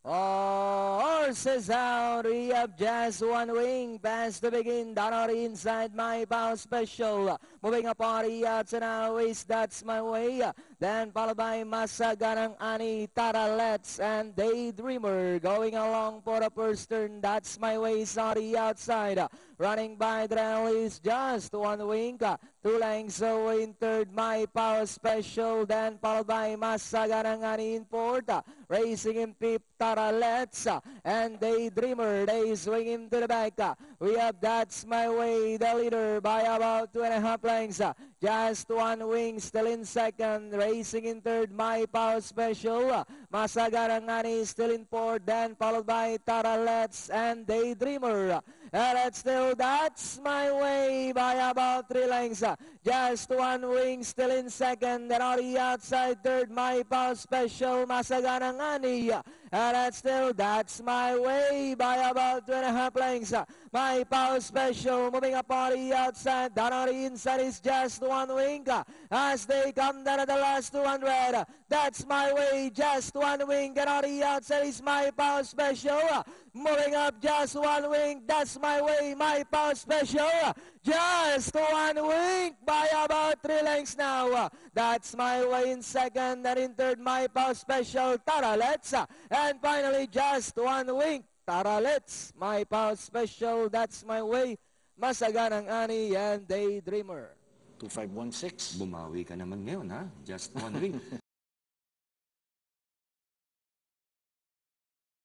Horses out, we have just one wing, pass to begin, Donnery inside My Power Special, moving up on the outside now is That's My Way, then followed by Masaganang Ani, Taralets, and Daydreamer, going along for the first turn, That's My Way is on the outside, running by the rail is just one wing, 2 lengths away in third, My Power Special, then followed by Masaganang Ani in fourth, racing in fifth, Taralets, and Daydreamer, they swing him to the back. We have That's My Way, the leader by about 2.5 lengths. Just one wing, still in second, racing in third, My Power Special. Masagarangani still in fourth, then followed by Taralets and Daydreamer. And it's still That's My Way by about 3 lengths. Just one wing, still in second, then on the outside third, My Power Special, Masagarangani. And it's still That's My Way by about 2.5 lengths. My Power Special moving up on the outside. Down on the inside is just one wing. As they come down at the last 200. That's My Way, just one wing. And on the outside is My Power Special. Moving up just one wing. That's My Way, My Power Special. Just one wing by about 3 lengths now. That's My Way in second, and in third, My Power Special, Taralets. And finally, just one wing, Taralets, My Power Special, That's My Way, Masaganang Ani, and Daydreamer. 2516. Bumawi ka naman ngayon, ha? Just one wing.